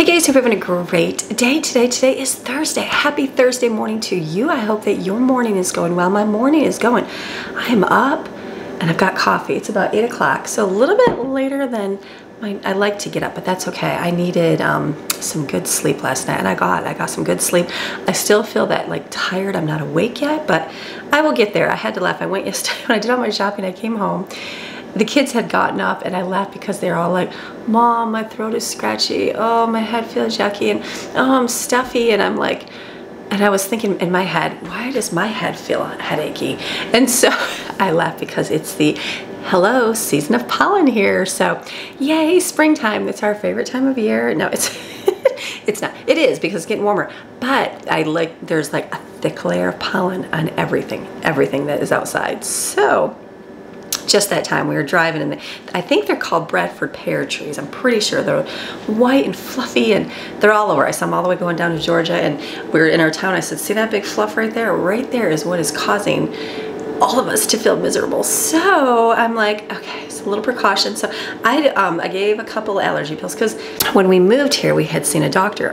Hey guys, hope you're having a great day today. Today is Thursday. Happy Thursday morning to you. I hope that your morning is going well. My morning is going. I'm up and I've got coffee. It's about 8 o'clock, so a little bit later than I like to get up, but that's okay. I needed some good sleep last night, and I got some good sleep. I still feel that like tired. I'm not awake yet, but I will get there. I had to laugh. I went yesterday when I did all my shopping. I came home. The kids had gotten up and I laughed because they're all like, Mom, my throat is scratchy. Oh, my head feels yucky, and oh, I'm stuffy. And I'm like, and I was thinking in my head, why does my head feel headachy? And so I laughed because it's the season of pollen here. So yay, springtime. It's our favorite time of year. No, it's it's not. It is because it's getting warmer. But there's like a thick layer of pollen on everything that is outside. So just that time we were driving, and I think they're called Bradford pear trees. I'm pretty sure they're white and fluffy, and they're all over. I saw them all the way going down to Georgia, and we were in our town. I said, see that big fluff right there? Right there is what is causing all of us to feel miserable. So I'm like, okay, it's a little precaution. So I gave a couple allergy pills because when we moved here, we had seen our doctor,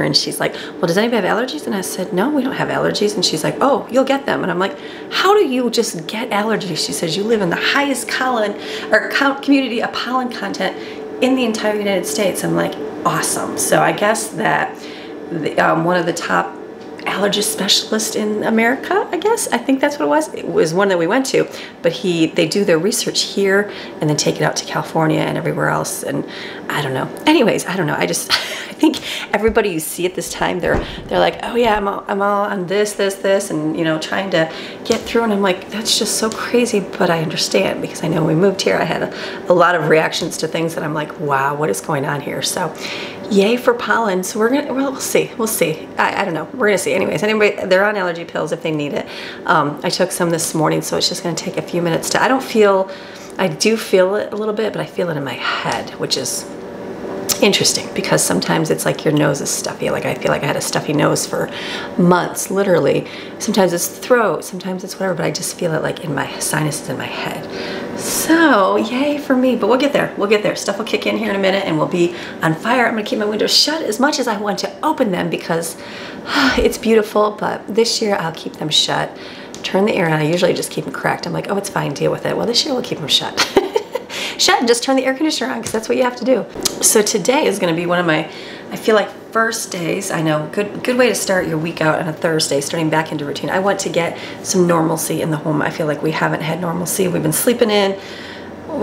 and she's like, well, does anybody have allergies? And I said, no, we don't have allergies. And she's like, oh, you'll get them. And I'm like, how do you just get allergies? She says, you live in the highest community of pollen content in the entire United States. I'm like, awesome. So I guess that one of the top allergist specialist in America, I think that's what it was. It was one that we went to, but they do their research here and then take it out to California and everywhere else. And I don't know. Anyways, I don't know. I think everybody you see at this time, they're like, oh yeah, I'm all on this, and you know, trying to get through. And I'm like, that's just so crazy, but I understand because I know when we moved here, I had a lot of reactions to things that I'm like, wow, what is going on here? So yay for pollen. So we'll see. I don't know. We're gonna see. Anyways, anyway, they're on allergy pills if they need it. I took some this morning, so it's just gonna take a few minutes I do feel it a little bit, but I feel it in my head, which is interesting because sometimes it's like your nose is stuffy. Like I feel like I had a stuffy nose for months, literally. Sometimes it's throat, sometimes it's whatever, but I just feel it like in my sinuses in my head. So yay for me, but we'll get there. Stuff will kick in here in a minute and we'll be on fire. I'm gonna keep my windows shut as much as I want to open them because it's beautiful, but this year I'll keep them shut. Turn the air on. I usually just keep them cracked. I'm like, oh, it's fine, deal with it. Well, this year we'll keep them shut. Shut and just turn the air conditioner on because that's what you have to do. So today is going to be one of my, I feel like, first days. I know, good way to start your week out on a Thursday, starting back into routine. I want to get some normalcy in the home. I feel like we haven't had normalcy. We've been sleeping in,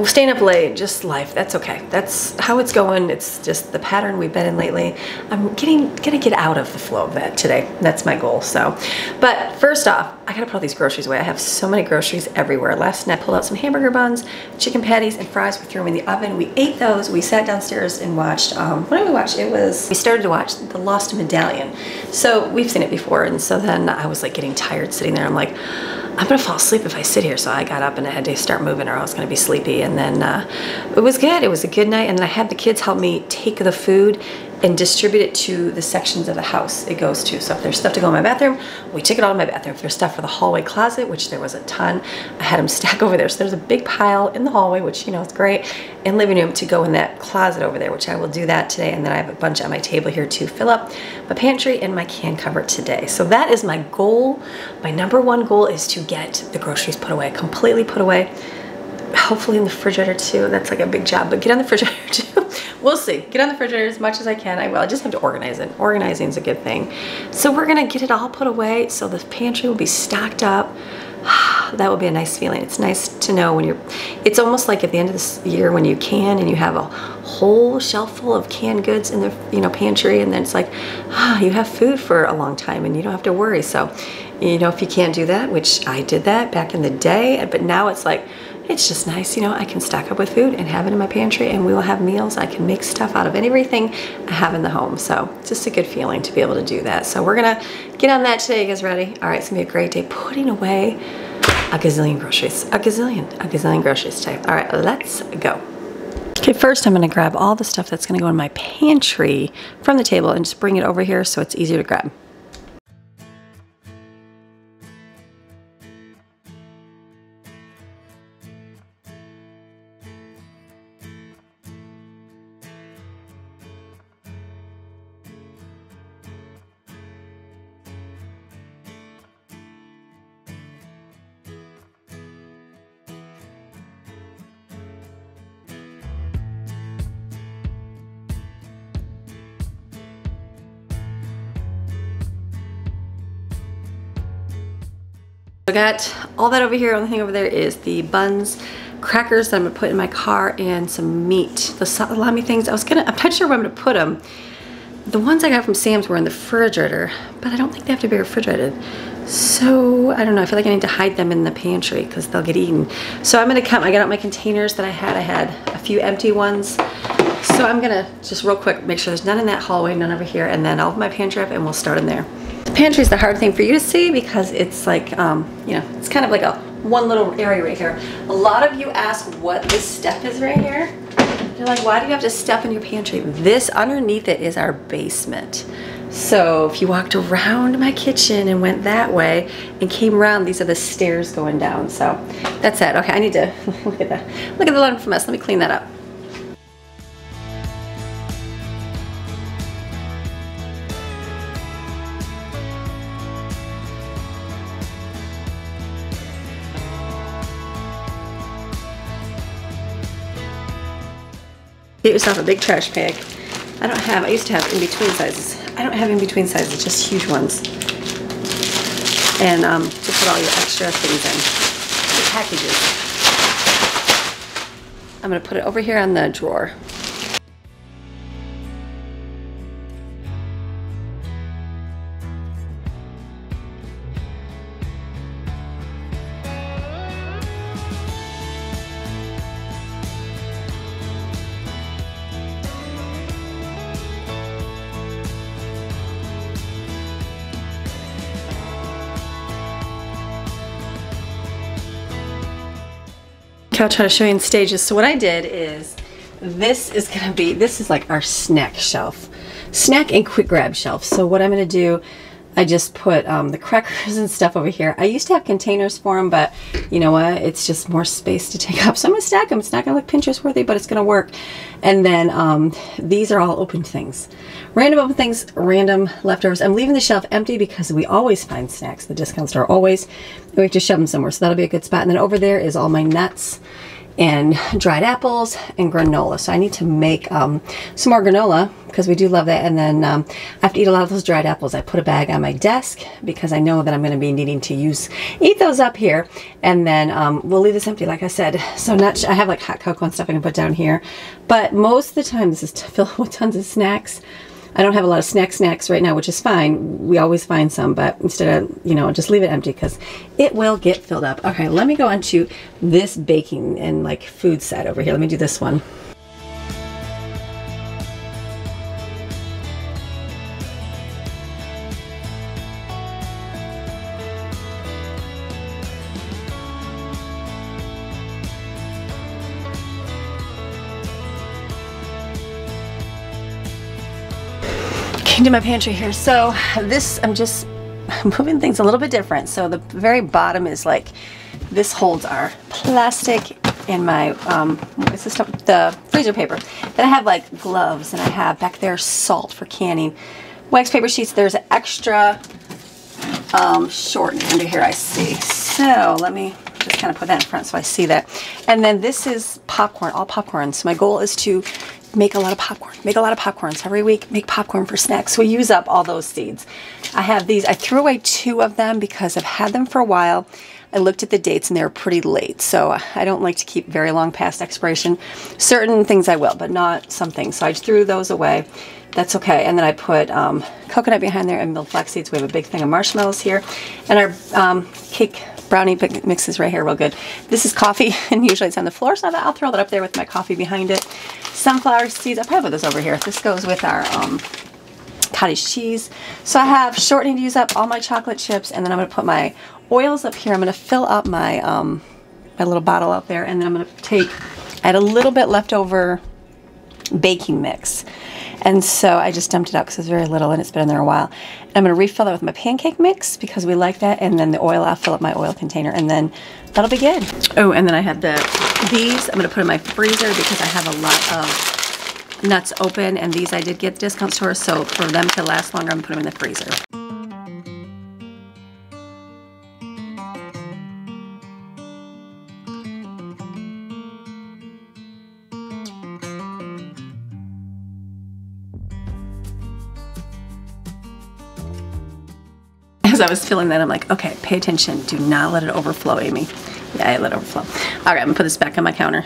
staying up late, just life. That's okay. That's how it's going. It's just the pattern we've been in lately. I'm gonna get out of the flow of that today. That's my goal. So, but first off, I gotta put all these groceries away. I have so many groceries everywhere. Last night I pulled out some hamburger buns, chicken patties, and fries. We threw them in the oven. We ate those. We sat downstairs and watched, what did we watch? We started to watch The Lost Medallion. So we've seen it before, and so then I was like getting tired sitting there. I'm like, I'm gonna fall asleep if I sit here. So I got up and I had to start moving or I was gonna be sleepy. And then it was good. It was a good night. And then I had the kids help me take the food and distribute it to the sections of the house it goes to. So if there's stuff to go in my bathroom, we took it all in my bathroom. If there's stuff for the hallway closet, which there was a ton, I had them stack over there. So there's a big pile in the hallway, which, you know, is great, and living room to go in that closet over there, which I will do that today. And then I have a bunch on my table here to fill up my pantry and my can cupboard today. So that is my goal. My number one goal is to get the groceries put away, completely put away. Hopefully in the refrigerator too. That's like a big job, but get on the refrigerator too. We'll see. Get on the refrigerator as much as I can. I will. I just have to organize it. Organizing is a good thing. So we're gonna get it all put away so the pantry will be stocked up. That will be a nice feeling. It's nice to know when it's almost like at the end of this year when you can and you have a whole shelf full of canned goods in the, you know, pantry, and then it's like, you have food for a long time and you don't have to worry. So, you know, if you can't do that, which I did that back in the day, but now it's like, it's just nice, you know, I can stock up with food and have it in my pantry and we will have meals. I can make stuff out of everything I have in the home. So it's just a good feeling to be able to do that. So we're gonna get on that today. You guys ready? All right, it's gonna be a great day putting away a gazillion groceries. A gazillion groceries today. All right, let's go. Okay, first I'm gonna grab all the stuff that's gonna go in my pantry from the table and just bring it over here so it's easier to grab. I got all that over here. Only thing over there is the buns, crackers that I'm gonna put in my car, and some meat. The salami things, I'm not sure where I'm gonna put them. The ones I got from Sam's were in the refrigerator, but I don't think they have to be refrigerated. So, I don't know, I feel like I need to hide them in the pantry because they'll get eaten. So I'm gonna I got out my containers that I had a few empty ones. So I'm gonna just real quick make sure there's none in that hallway, none over here, and then I'll open my pantry up and we'll start in there. The pantry is the hard thing for you to see because it's like, you know, it's kind of like a one little area right here. A lot of you ask what this step is right here. You're like, why do you have to step in your pantry? This underneath it is our basement. So if you walked around my kitchen and went that way and came around, these are the stairs going down. So that's it. Okay, I need to look at that. Look at the lemon mess. Let me clean that up. Get yourself a big trash bag. I used to have in-between sizes. I don't have in-between sizes, just huge ones. And to put all your extra things in, the packages. I'm gonna put it over here on the drawer. I'll try to show you in stages. So what I did is, this is like our snack shelf. Snack and quick grab shelf. So what I'm gonna do, I just put the crackers and stuff over here. I used to have containers for them, but you know what? It's just more space to take up. So I'm gonna stack them. It's not gonna look Pinterest worthy, but it's gonna work. And then these are all open things. Random open things, random leftovers. I'm leaving the shelf empty because we always find snacks. The discount store always. We have to shove them somewhere, so that'll be a good spot. And then over there is all my nuts and dried apples and granola. So I need to make some more granola because we do love that. And then I have to eat a lot of those dried apples. I put a bag on my desk because I know that I'm going to be needing to eat those up here. And then we'll leave this empty, like I said. So I have like hot cocoa and stuff I can put down here. But most of the time this is filled with tons of snacks. I don't have a lot of snacks right now, which is fine. We always find some, but instead of, you know, just leave it empty because it will get filled up. Okay, let me go on to this baking and like food side over here. Let me do this one. Into my pantry here. So this, I'm just moving things a little bit different. So the very bottom is like, this holds our plastic and my what's this stuff, the freezer paper. Then I have like gloves, and I have back there salt for canning, wax paper sheets. There's an extra shortening under here, I see. So let me just kind of put that in front so I see that. And then this is popcorn, all popcorn. So my goal is to make a lot of popcorn. Make a lot of popcorn. So every week, make popcorn for snacks. So we use up all those seeds. I have these. I threw away 2 of them because I've had them for a while. I looked at the dates and they were pretty late. So I don't like to keep very long past expiration. Certain things I will, but not some things. So I threw those away. That's okay. And then I put coconut behind there and milk flax seeds. We have a big thing of marshmallows here. And our cake brownie mix is right here, real good. This is coffee, and usually it's on the floor, so I'll throw that up there with my coffee behind it. Sunflower seeds, I'll probably put this over here. This goes with our cottage cheese. So I have shortening to use up, all my chocolate chips, and then I'm going to put my oils up here. I'm going to fill up my my little bottle out there, and then I'm going to add a little bit leftover baking mix. And so I just dumped it out because it's very little and it's been in there a while. And I'm going to refill that with my pancake mix because we like that. And then the oil, I'll fill up my oil container, and then that'll be good. Oh, and then I had these I'm going to put in my freezer because I have a lot of nuts open, and these I did get at discount stores. So for them to last longer, I'm going to put them in the freezer. as I was filling that, I'm like, okay, pay attention. Do not let it overflow, Amy. Yeah, I let it overflow. All right, I'm gonna put this back on my counter.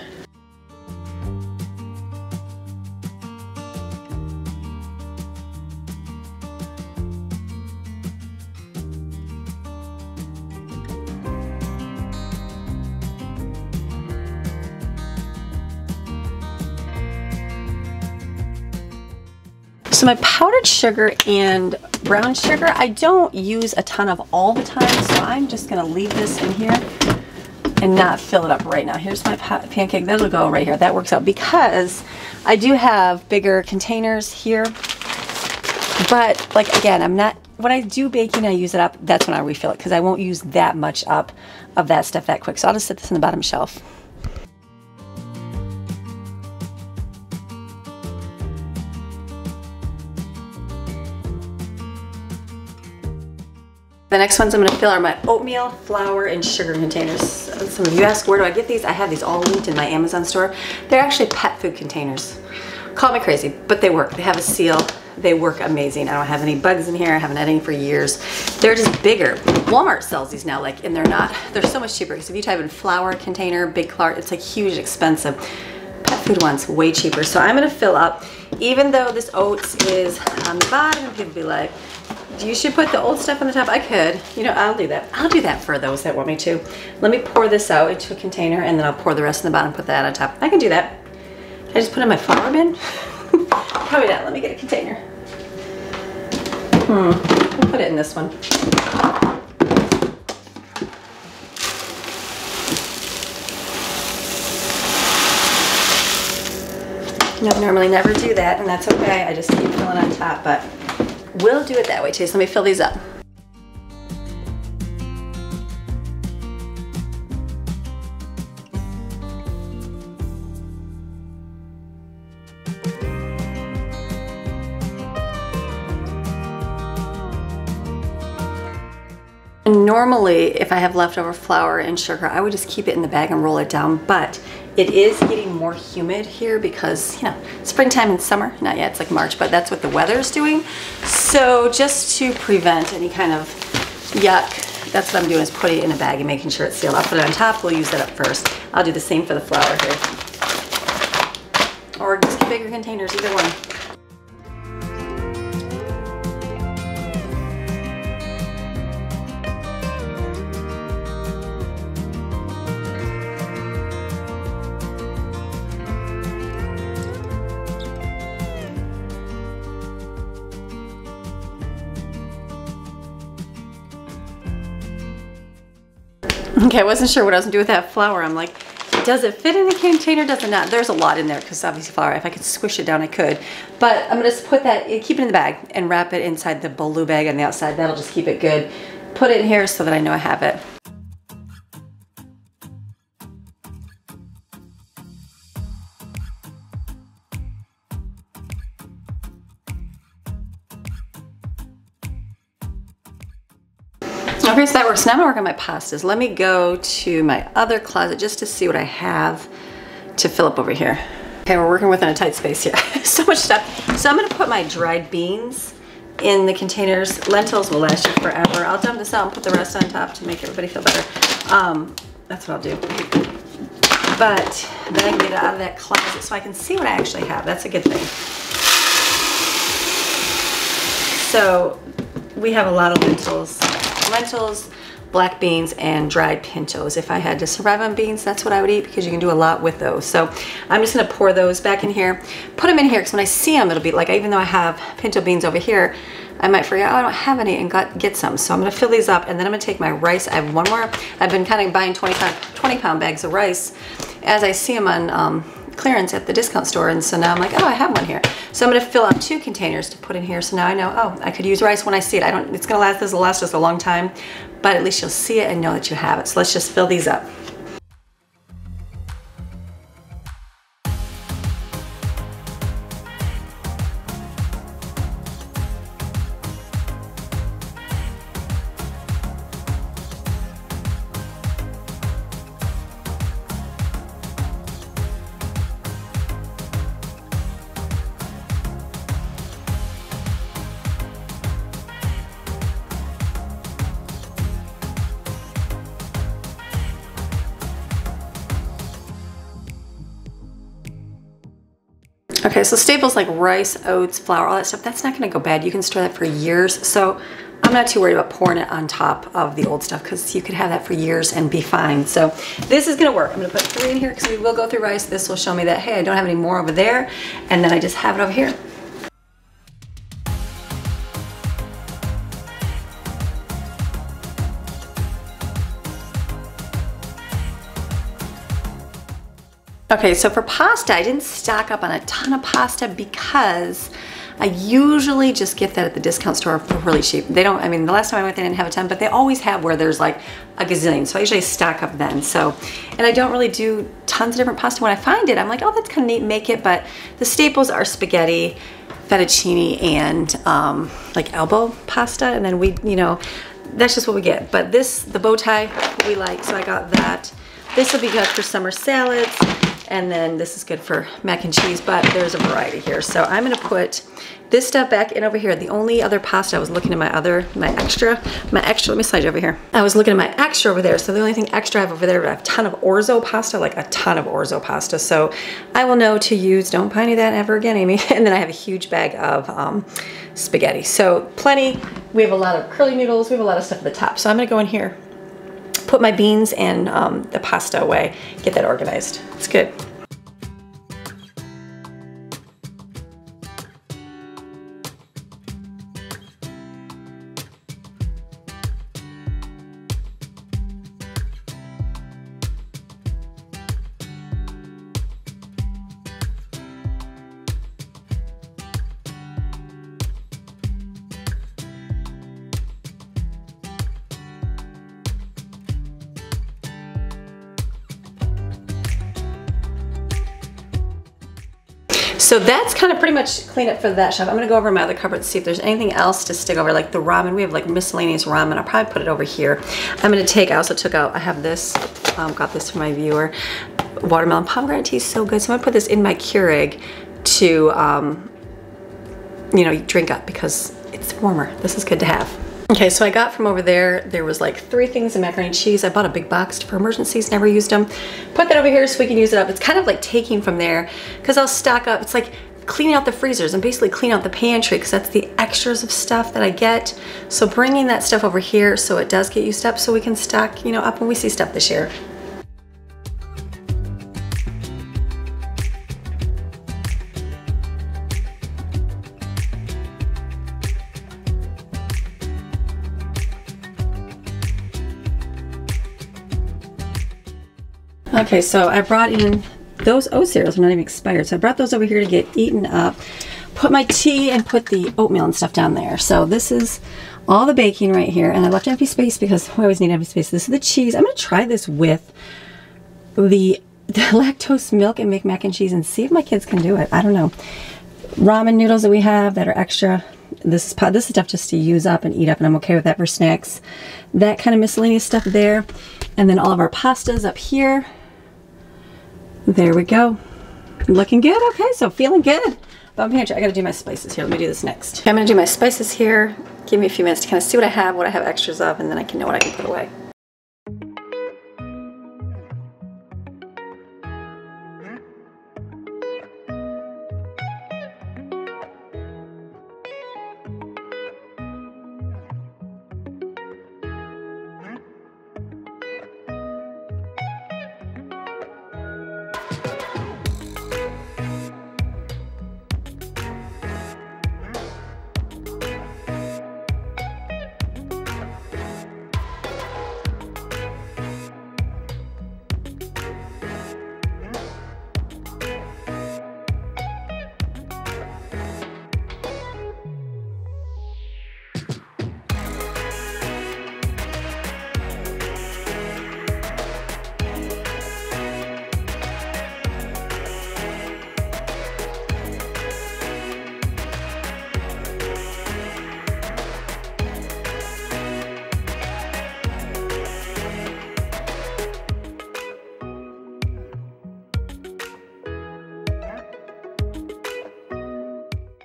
So my powdered sugar and brown sugar, I don't use a ton of all the time, so I'm just gonna leave this in here and not fill it up right now. Here's my pancake, that'll go right here. That works out because I do have bigger containers here, but like again, when I do baking, I use it up, that's when I refill it because I won't use that much up of that stuff that quick. So I'll just set this in the bottom shelf. The next ones I'm going to fill are my oatmeal, flour, and sugar containers. Some of you ask, where do I get these? I have these all linked in my Amazon store. They're actually pet food containers. Call me crazy, but they work. They have a seal. They work amazing. I don't have any bugs in here. I haven't had any for years. They're just bigger. Walmart sells these now, like, and they're so much cheaper. Because if you type in flour container, big Clark, it's like huge, expensive. Pet food ones, way cheaper. So I'm going to fill up, even though this oats is on the bottom, and people be like, you should put the old stuff on the top. I could, you know, I'll do that. I'll do that for those that want me to. Let me pour this out into a container and then I'll pour the rest in the bottom, put that on top. I can do that. Can I just put it in my flour bin? Probably not. Let me get a container. I'll put it in this one. I normally never do that, and that's okay. I just keep filling on top, but we'll do it that way too. So let me fill these up. Normally, if I have leftover flour and sugar, I would just keep it in the bag and roll it down, but it is getting more humid here because, you know, springtime and summer, not yet, it's like March, but that's what the weather's doing. So just to prevent any kind of yuck, that's what I'm doing, is putting it in a bag and making sure it's sealed. I'll put it on top, we'll use that up first. I'll do the same for the flour here. Or just get bigger containers, either one. Okay, I wasn't sure what I was gonna do with that flour. I'm like, does it fit in the container? Does it not? There's a lot in there because obviously flour, if I could squish it down, I could. But I'm gonna just put that, keep it in the bag and wrap it inside the blue bag on the outside. That'll just keep it good. Put it in here so that I know I have it. Okay, so that works. Now I'm gonna work on my pastas. Let me go to my other closet just to see what I have to fill up over here. Okay, we're working within a tight space here. So much stuff. So I'm gonna put my dried beans in the containers. Lentils will last you forever. I'll dump this out and put the rest on top to make everybody feel better. That's what I'll do. But then I can get it out of that closet so I can see what I actually have. That's a good thing. So we have a lot of lentils, black beans, and dried pintos. If I had to survive on beans, that's what I would eat because you can do a lot with those. So I'm just gonna pour those back in here, put them in here because when I see them, it'll be like, even though I have pinto beans over here, I might forget, oh, I don't have any, and get some. So I'm gonna fill these up, and then I'm gonna take my rice. I have one more. I've been kind of buying 20-pound bags of rice as I see them on clearance at the discount store, and so now I'm like, oh, I have one here. So I'm gonna fill out 2 containers to put in here, so now I know, oh, I could use rice when I see it. It's gonna last, this will last us a long time, but at least you'll see it and know that you have it. So let's just fill these up. Okay, so staples like rice, oats, flour, all that stuff, that's not gonna go bad. You can store that for years. So I'm not too worried about pouring it on top of the old stuff because you could have that for years and be fine. So this is gonna work. I'm gonna put 3 in here because we will go through rice. This will show me that, hey, I don't have any more over there. And then I just have it over here. Okay, so for pasta, I didn't stock up on a ton of pasta because I usually just get that at the discount store for really cheap. They don't, I mean, the last time I went, they didn't have a ton, but they always have where there's like a gazillion. So I usually stock up then. So, and I don't really do tons of different pasta. When I find it, I'm like, oh, that's kind of neat, make it. But the staples are spaghetti, fettuccine, and like elbow pasta. And then we, you know, that's just what we get. But this, the bow tie, we like, so I got that. This will be good for summer salads. And then this is good for mac and cheese, but there's a variety here. So I'm gonna put this stuff back in over here. The only other pasta, I was looking at my extra, let me slide you over here. I was looking at my extra over there. So the only thing extra I have over there, I have a ton of orzo pasta, like a ton of orzo pasta. So I will know to use, don't buy any of that ever again, Amy. And then I have a huge bag of spaghetti. So plenty. We have a lot of curly noodles. We have a lot of stuff at the top. So I'm gonna go in here, put my beans and the pasta away, get that organized. It's good. So that's kind of pretty much clean up for that shelf. I'm gonna go over my other cupboard and see if there's anything else to stick over, like the ramen. We have like miscellaneous ramen. I'll probably put it over here. I'm gonna take, I also took out, I have this, got this from my viewer. Watermelon pomegranate tea is so good. So I'm gonna put this in my Keurig to, you know, drink up because it's warmer. This is good to have. Okay, so I got from over there, there was like 3 things of macaroni and cheese. I bought a big box for emergencies, never used them. Put that over here so we can use it up. It's kind of like taking from there because I'll stock up. It's like cleaning out the freezers and basically clean out the pantry because that's the extras of stuff that I get. So bringing that stuff over here so it does get used up so we can stock, you know, up when we see stuff this year. Okay, so I brought in those oat cereals are not even expired. So I brought those over here to get eaten up. Put my tea and put the oatmeal and stuff down there. So this is all the baking right here. And I left empty space because we always need empty space. This is the cheese. I'm going to try this with the lactose milk and make mac and cheese and see if my kids can do it. I don't know. Ramen noodles that we have that are extra. This is stuff just to use up and eat up, and I'm okay with that for snacks. That kind of miscellaneous stuff there. And then all of our pastas up here. There we go. Looking good. Okay, so feeling good. But I gotta do my spices here. Let me do this next. Okay, I'm gonna do my spices here. Give me a few minutes to kind of see what I have extras of, and then I can know what I can put away.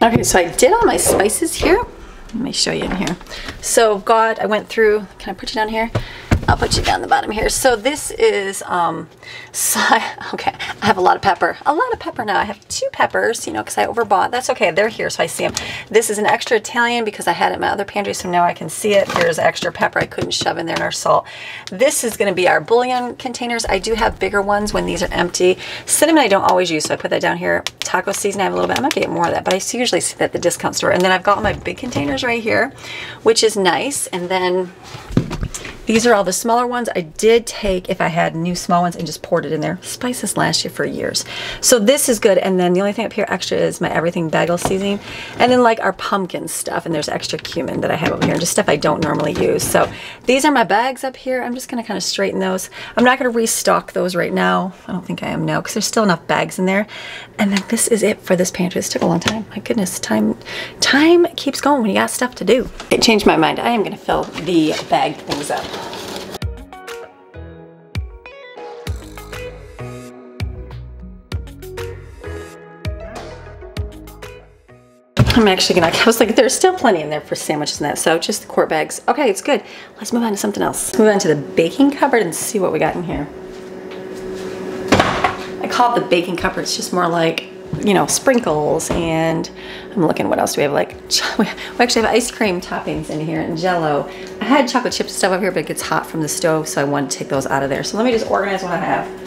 Okay, so I did all my spices here. Let me show you in here. So I went through, can I put you down here? I'll put you down the bottom here. So this is, okay, I have a lot of pepper. A lot of pepper now. I have 2 peppers, you know, because I overbought. That's okay. They're here, so I see them. This is an extra Italian because I had it in my other pantry, so now I can see it. Here's extra pepper I couldn't shove in there, and our salt. This is going to be our bouillon containers. I do have bigger ones when these are empty. Cinnamon I don't always use, so I put that down here. Taco seasoning, I have a little bit. I might get more of that, but I usually see that at the discount store. And then I've got all my big containers right here, which is nice. And then these are all the smaller ones. I did take, if I had new small ones, and just poured it in there. Spices last you for years. So this is good. And then the only thing up here extra is my everything bagel seasoning. And then like our pumpkin stuff. And there's extra cumin that I have over here. And just stuff I don't normally use. So these are my bags up here. I'm just going to kind of straighten those. I'm not going to restock those right now. I don't think I am now because there's still enough bags in there. And then this is it for this pantry. This took a long time. My goodness, time keeps going when you got stuff to do. It changed my mind. I am going to fill the bag things up. I'm actually gonna, I was like, there's still plenty in there for sandwiches and that, so just the quart bags. Okay, it's good. Let's move on to something else. Let's move on to the baking cupboard and see what we got in here. I call it the baking cupboard. It's just more like, you know, sprinkles, and I'm looking, what else do we have? Like, we actually have ice cream toppings in here and Jell-O. I had chocolate chip stuff up here, but it gets hot from the stove, so I wanted to take those out of there. So let me just organize what I have.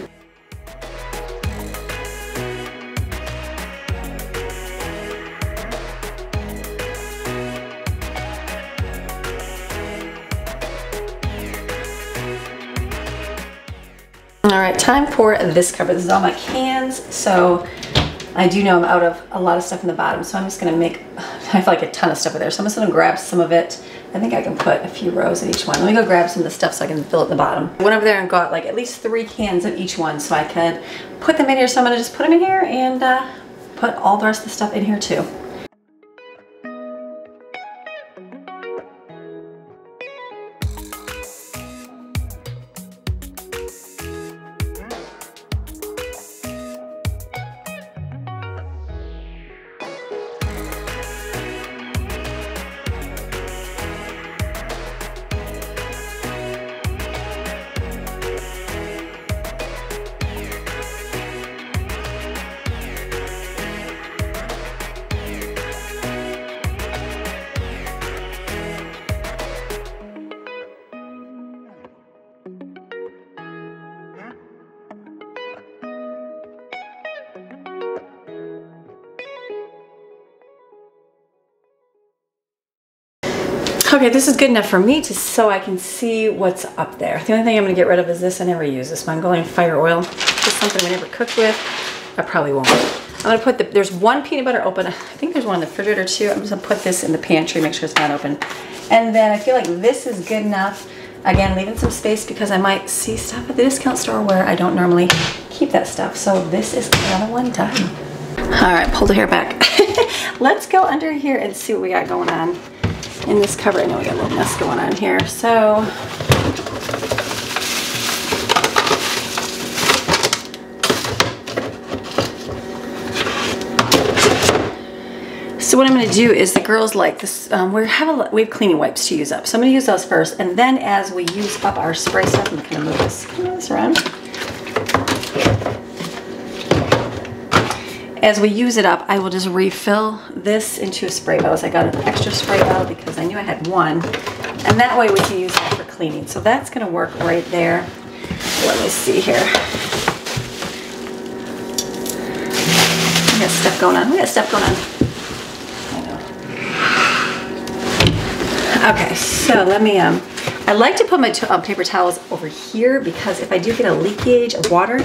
All right, time for this cupboard. This is all my cans. So I do know I'm out of a lot of stuff in the bottom, so I'm just gonna make, I feel like a ton of stuff in there. So I'm just gonna grab some of it. I think I can put a few rows in each one. Let me go grab some of the stuff so I can fill it in the bottom. I went over there and got like at least 3 cans of each one so I could put them in here. So I'm gonna just put them in here and put all the rest of the stuff in here too. Okay, this is good enough for me so I can see what's up there. The only thing I'm gonna get rid of is this. I never use this Mongolian fire oil. It's something we never cooked with. I probably won't. I'm gonna put there's 1 peanut butter open. I think there's one in the refrigerator too. I'm just gonna put this in the pantry, make sure it's not open. And then I feel like this is good enough. Again, leaving some space because I might see stuff at the discount store where I don't normally keep that stuff. So this is another one done. All right, pull the hair back. Let's go under here and see what we got going on in this cupboard. I know we got a little mess going on here. So what I'm going to do is the girls like this. We have cleaning wipes to use up, so I'm going to use those first, and then as we use up our spray stuff, I'm going to move this around. As we use it up, I will just refill this into a spray bottle. So I got an extra spray bottle because I knew I had one. And that way we can use it for cleaning. So that's gonna work right there. Let me see here. We got stuff going on. I know. Okay, so let me, I like to put my paper towels over here because if I do get a leakage of water,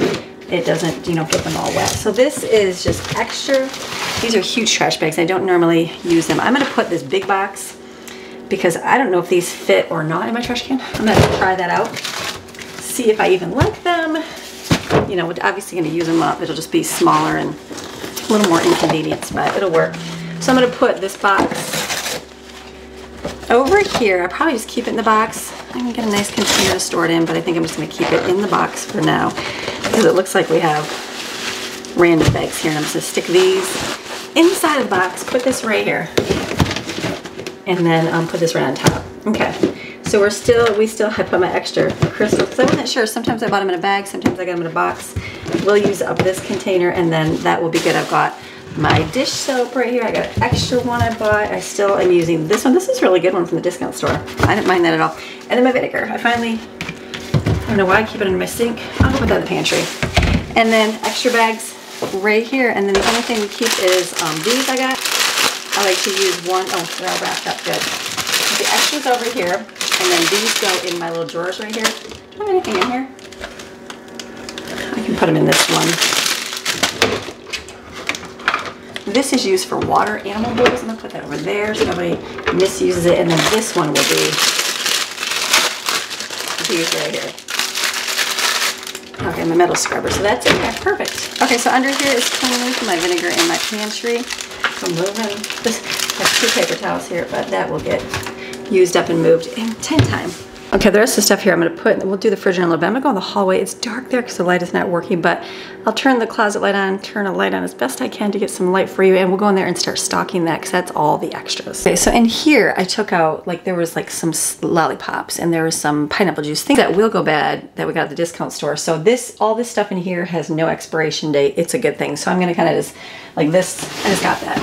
it doesn't, you know, get them all wet. So this is just extra. These are huge trash bags. I don't normally use them. I'm gonna put this big box because I don't know if these fit or not in my trash can. I'm gonna try that out, see if I even like them. You know, we're obviously gonna use them up. It'll just be smaller and a little more inconvenience, but it'll work. So I'm gonna put this box over here. I'll probably just keep it in the box. I'm gonna get a nice container to store it in, but I think I'm just gonna keep it in the box for now because it looks like we have random bags here. And I'm just gonna stick these inside of the box, put this right here, and then put this right on top. Okay, So I put my extra crystals, because I wasn't sure. Sometimes I bought them in a bag, sometimes I got them in a box. We'll use up this container, and then that will be good. I've got my dish soap right here. I got an extra one I bought. I still am using this one. This is a really good one from the discount store. I didn't mind that at all. And then my vinegar. I don't know why I keep it under my sink. I'll put that in the pantry. And then extra bags right here. And then the only thing we keep is these I got. I like to use one. Oh, they're all wrapped up good. The extras over here. And then these go in my little drawers right here. Do I have anything in here? I can put them in this one. This is used for water animal bowls. I'm going to put that over there so nobody misuses it. And then this one will be used right here. Okay, my metal scrubber. So that's it. Okay, perfect. Okay, so under here is clean for my vinegar in my pantry. So moving. There's 2 paper towels here, but that will get used up and moved in 10 time. Okay, the rest of the stuff here I'm going to put, we'll do the fridge in a little bit. I'm going to go in the hallway. It's dark there because the light is not working, but I'll turn the closet light on, turn a light on as best I can to get some light for you, and we'll go in there and start stocking that because that's all the extras. Okay, so in here I took out, like there was like some lollipops and there was some pineapple juice, things that will go bad that we got at the discount store. So all this stuff in here has no expiration date. It's a good thing. So I'm going to kind of just, like this, I just got that.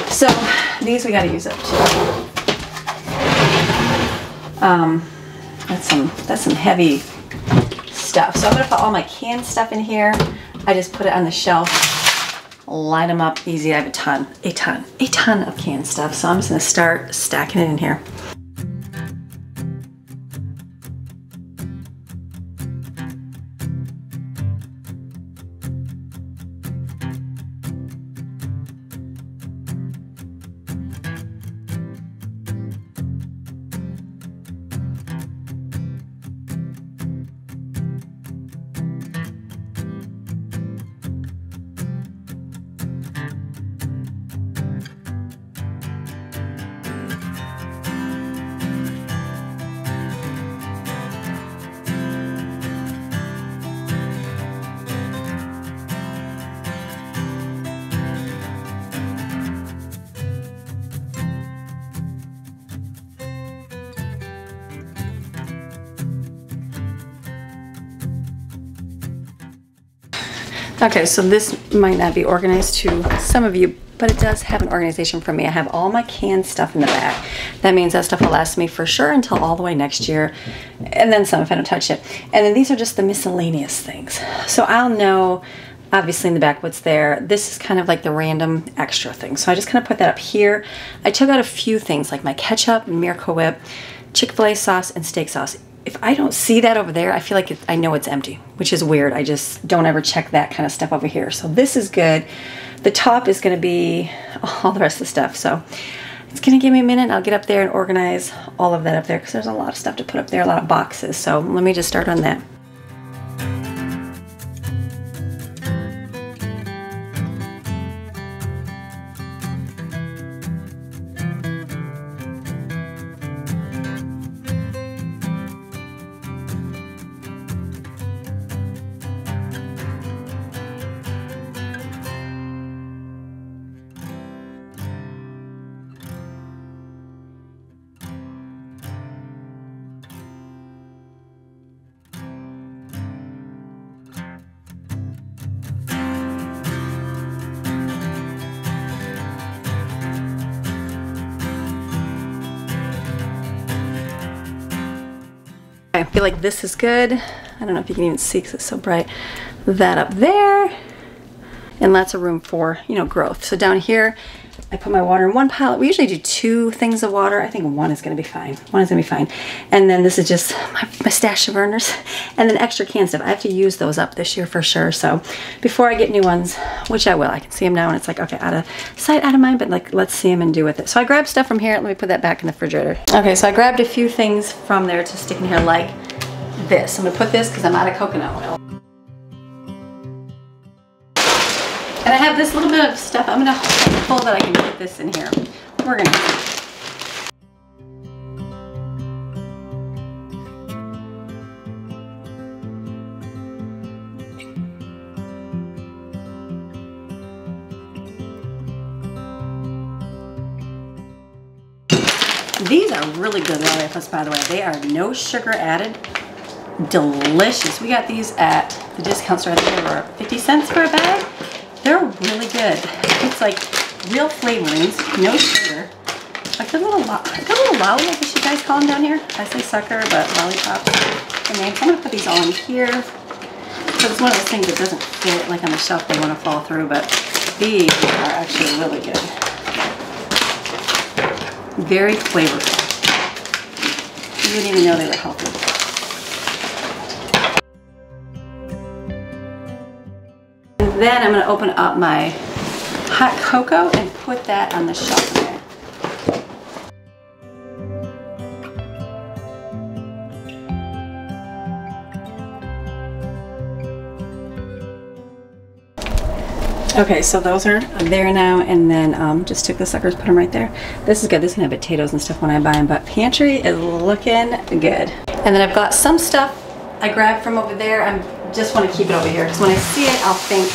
So these we got to use up too. That's some heavy stuff. So I'm gonna put all my canned stuff in here. I just put it on the shelf, line them up easy. I have a ton of canned stuff. So I'm just gonna start stacking it in here. Okay, so this might not be organized to some of you, but it does have an organization for me. I have all my canned stuff in the back. That means that stuff will last me for sure until all the way next year, and then some if I don't touch it. And then these are just the miscellaneous things. So I'll know, obviously in the back, what's there. This is kind of like the random extra thing. So I just kind of put that up here. I took out a few things like my ketchup, Miracle Whip, Chick-fil-A sauce, and steak sauce. If I don't see that over there, I feel like I know it's empty, which is weird. I just don't ever check that kind of stuff over here. So this is good. The top is going to be all the rest of the stuff. So it's going to give me a minute. I'll get up there and organize all of that up there because there's a lot of stuff to put up there, a lot of boxes. So let me just start on that. I feel like this is good. I don't know if you can even see because it's so bright. That up there. And lots of room for, you know, growth. So down here, I put my water in one pile. We usually do 2 things of water. I think one is going to be fine. One is going to be fine. And then this is just my stash of burners. And then extra canned stuff. I have to use those up this year for sure. So before I get new ones, which I will, I can see them now and it's like, okay, out of sight, out of mind, but like, let's see them and do with it. So I grabbed stuff from here. Let me put that back in the refrigerator. Okay, so I grabbed a few things from there to stick in here like this. I'm going to put this because I'm out of coconut oil. And I have this little bit of stuff. I'm gonna pull that I can put this in here. We're gonna see. These are really good lollipops, by the way. They are no sugar added. Delicious. We got these at the discount store. I think they were 50 cents for a bag. They're really good. It's like real flavorings, no sugar. Like a little lolly, I guess you guys call them down here. I say sucker, but lollipops. And then I'm gonna put these all in here. So it's one of those things that doesn't fit like on the shelf. They want to fall through, but these are actually really good. Very flavorful. You didn't even know they were healthy. And then I'm going to open up my hot cocoa and put that on the shelf there. Okay, so those are there now, and then just took the suckers, put them right there. This is good. This can have potatoes and stuff when I buy them, but pantry is looking good. And then I've got some stuff I grabbed from over there. I just want to keep it over here because when I see it, I'll think,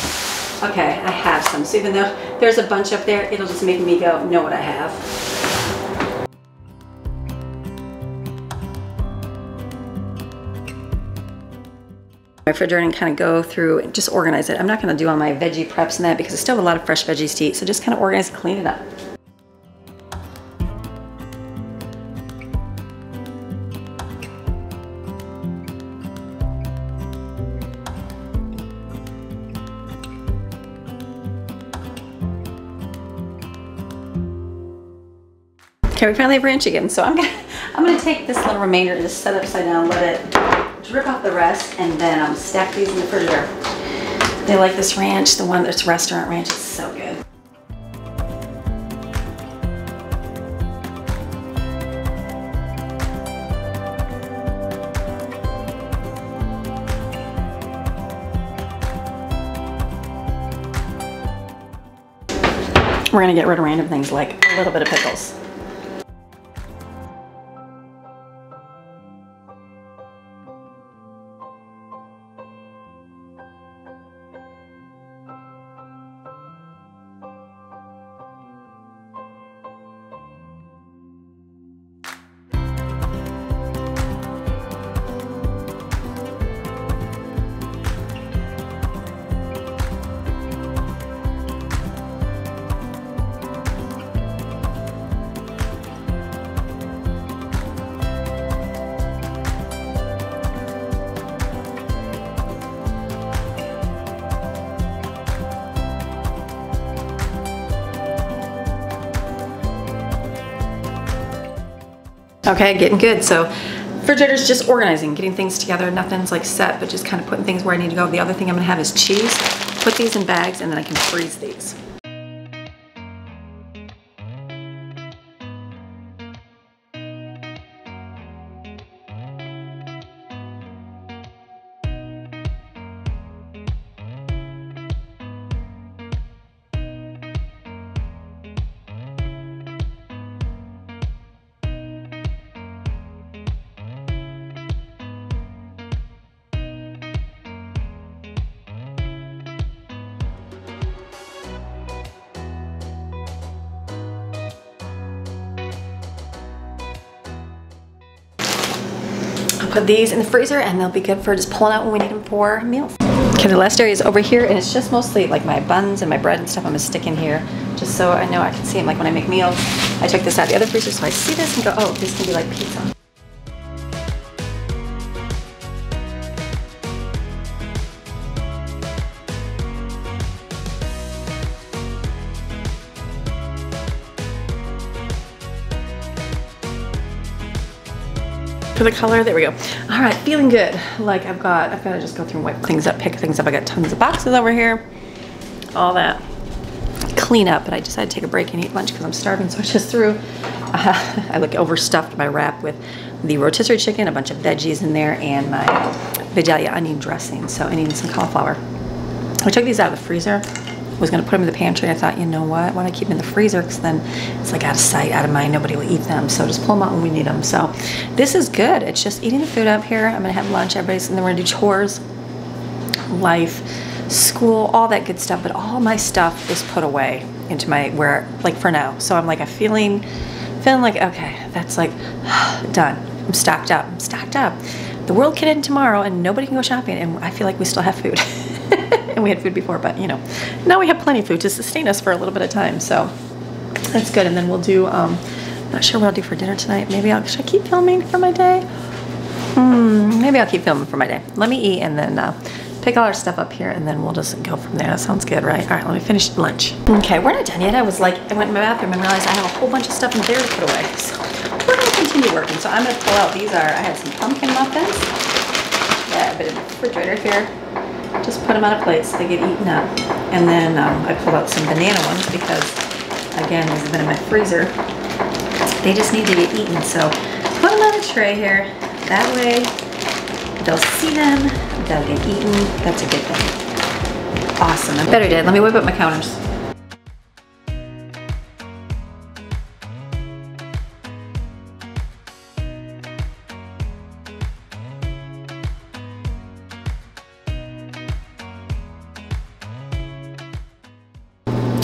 okay, I have some. So even though there's a bunch up there, it'll just make me go, know what I have. My refrigerator and kind of go through and just organize it. I'm not going to do all my veggie preps and that because I still have a lot of fresh veggies to eat, so just kind of organize and clean it up. Okay, we finally have ranch again, so I'm gonna take this little remainder and just set it upside down, let it drip off the rest, and then stack these in the refrigerator. They like this ranch, the one that's restaurant ranch. It's so good. We're gonna get rid of random things like a little bit of pickles. Okay, getting good. So refrigerator's just organizing, getting things together. Nothing's like set, but just kind of putting things where I need to go. The other thing I'm gonna have is cheese. Put these in bags and then I can freeze these. Put these in the freezer and they'll be good for just pulling out when we need them for meals. Okay, the last area is over here and it's just mostly like my buns and my bread and stuff I'm gonna stick in here just so I know I can see them like when I make meals. I took this out of the other freezer so I see this and go, oh, this can be like pizza. For the color, there we go. All right, feeling good. Like I've got to just go through and wipe things up, pick things up. I got tons of boxes over here, all that clean up, but I decided to take a break and eat lunch because I'm starving, so I just threw, I like overstuffed my wrap with the rotisserie chicken, a bunch of veggies in there, and my Vidalia onion dressing, so I needed some cauliflower. I took these out of the freezer. Was gonna put them in the pantry. I thought, you know what? Why don't I keep them in the freezer? Because then it's like out of sight, out of mind. Nobody will eat them. So just pull them out when we need them. So this is good. It's just eating the food up here. I'm gonna have lunch. Everybody's, and then we're gonna do chores, life, school, all that good stuff. But all my stuff is put away into my like for now. So I'm like, I'm feeling feeling like, okay, that's like done. I'm stocked up. I'm stocked up. The world can end tomorrow and nobody can go shopping, and I feel like we still have food. And we had food before, but you know, now we have plenty of food to sustain us for a little bit of time, so that's good. And then we'll do, not sure what I'll do for dinner tonight. Maybe should I keep filming for my day? Maybe I'll keep filming for my day. Let me eat and then pick all our stuff up here, and then we'll just go from there. That sounds good, right? All right, let me finish lunch. Okay, we're not done yet. I went in my bathroom and realized I have a whole bunch of stuff in there to put away. So we're gonna continue working. So I'm gonna pull out, I had some pumpkin muffins. Yeah, but in the refrigerator here. Just put them on a plate so they get eaten up. And then I pulled out some banana ones because, again, these have been in my freezer. They just need to get eaten. So put them on a tray here. That way they'll see them, they'll get eaten. That's a good thing. Awesome. I better did. Let me whip up my counters.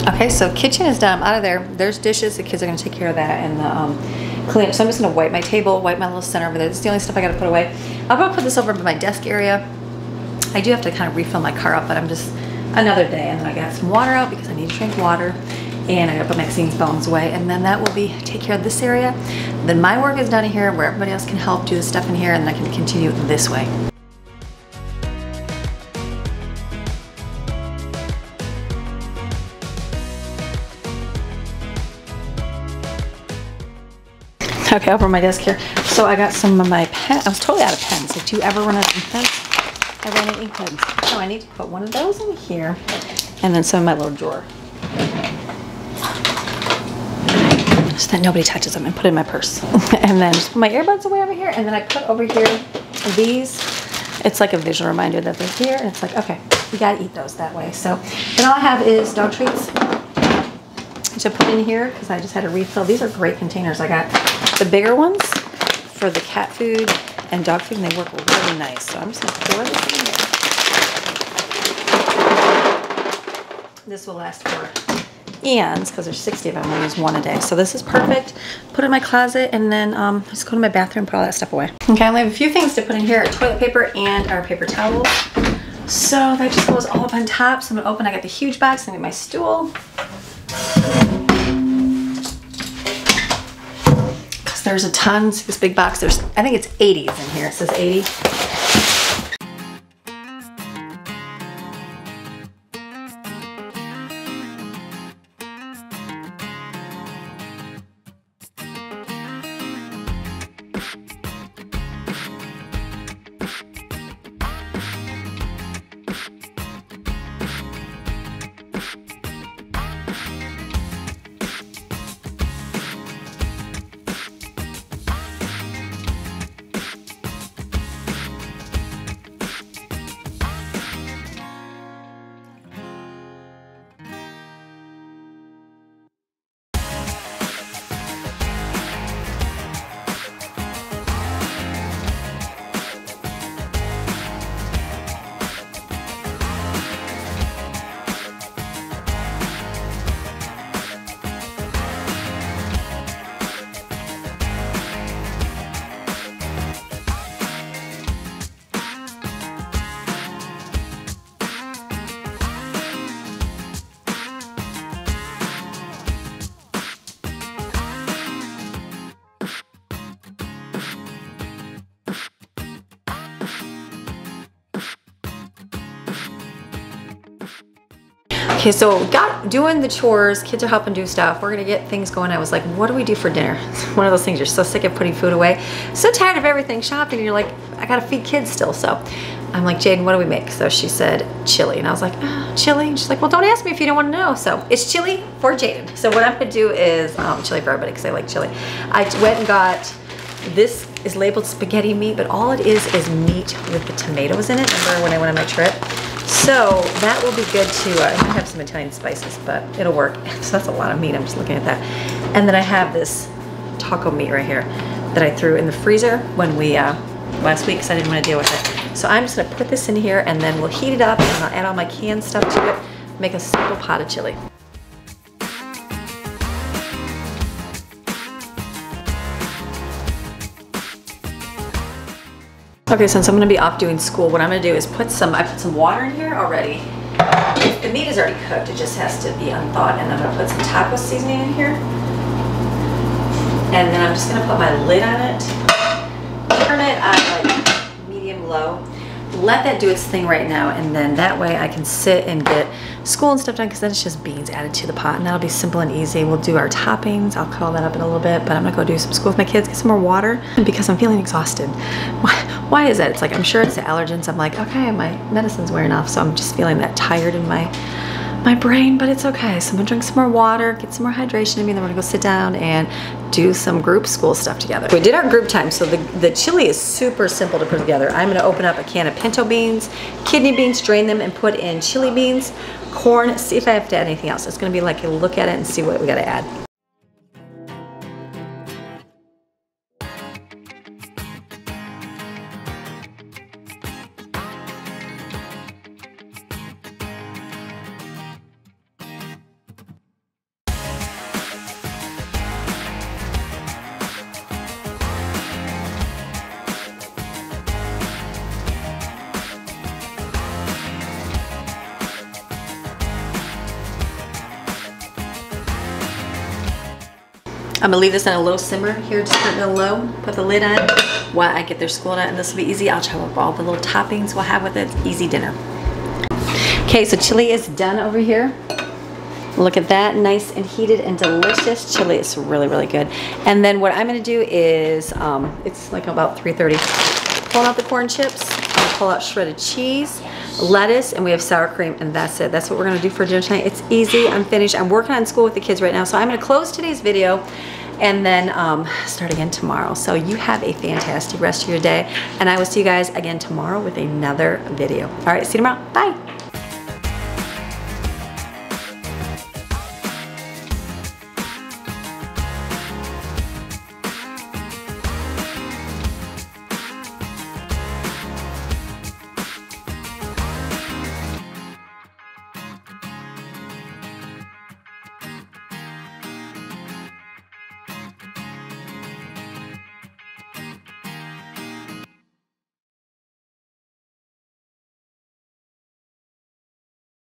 Okay, so kitchen is done. I'm out of there. There's dishes. The kids are gonna take care of that and clean up. So I'm just gonna wipe my table, wipe my little center over there. This is the only stuff I gotta put away. I'll go put this over by my desk area. I do have to kind of refill my car up, but I'm just another day. And then I got some water out because I need to drink water. And I gotta put Maxine's bones away. And then that will take care of this area. Then my work is done in here where everybody else can help do the stuff in here, and then I can continue this way. Okay, over my desk here. So I got some of my pens. I was totally out of pens. Like, do you ever run out of pens? I ran out of ink pens. So I need to put one of those in here, and then some in my little drawer, so that nobody touches them, and put it in my purse. And then just put my earbuds away over here, and then I put over here these. It's like a visual reminder that they're here, and it's like, okay, we gotta eat those that way. So then all I have is dog treats to put in here because I just had a refill. These are great containers. I got the bigger ones for the cat food and dog food, and they work really nice. So I'm just gonna pour this in here. This will last for eons because there's 60 of them. I use one a day. So this is perfect. Put it in my closet, and then just go to my bathroom, put all that stuff away. Okay, I only have a few things to put in here: toilet paper and our paper towels. So that just goes all up on top. So I'm gonna open. I got the huge box. I get my stool. There's a ton, this big box, I think it's 80s in here. It says 80. Okay, so doing the chores, kids are helping do stuff. We're gonna get things going. I was like, what do we do for dinner? One of those things, you're so sick of putting food away, so tired of everything shopping, and you're like, I gotta feed kids still. So I'm like, Jaden, what do we make? So she said chili, and I was like, oh, chili? And she's like, well, don't ask me if you don't want to know. So it's chili for Jaden. So what I'm gonna do is chili for everybody because I like chili. I went and got, this is labeled spaghetti meat, but all it is meat with the tomatoes in it. Remember when I went on my trip? So that will be good to, I might have some Italian spices, but it'll work. So that's a lot of meat, I'm just looking at that. And then I have this taco meat right here that I threw in the freezer when we, last week, because I didn't want to deal with it. So I'm just gonna put this in here, and then we'll heat it up, and I'll add all my canned stuff to it, make a simple pot of chili. Okay, since I'm gonna be off doing school, what I'm gonna do is I put some water in here already. The meat is already cooked, it just has to be unthawed, and I'm gonna put some taco seasoning in here. And then I'm just gonna put my lid on it, turn it on like medium low, let that do its thing right now, and then that way I can sit and get school and stuff done, because then it's just beans added to the pot, and that'll be simple and easy. We'll do our toppings, I'll call that up in a little bit, but I'm gonna go do some school with my kids, get some more water, because I'm feeling exhausted. Why is that? It's like, I'm sure it's the allergens. I'm like, okay, my medicine's wearing off, so I'm just feeling that tired in my brain, but it's okay. So I'm gonna drink some more water, get some more hydration in me, and then we're gonna go sit down and do some group school stuff together. We did our group time, so the chili is super simple to put together. I'm gonna open up a can of pinto beans, kidney beans, drain them, and put in chili beans, corn, see if I have to add anything else. It's gonna be like a look at it and see what we gotta add. I'm gonna leave this on a low simmer here, just put it on low, put the lid on while I get their school done, and this will be easy. I'll chop up all the little toppings we'll have with it. Easy dinner. Okay, so chili is done over here. Look at that, nice and heated and delicious. Chili is really, really good. And then what I'm gonna do is, it's like about 3:30. Pull out the corn chips, I'll pull out shredded cheese, lettuce, and we have sour cream, and that's it. That's what we're gonna do for dinner tonight. It's easy, I'm finished. I'm working on school with the kids right now, so I'm gonna close today's video and then start again tomorrow. So you have a fantastic rest of your day, and I will see you guys again tomorrow with another video. All right, see you tomorrow, bye.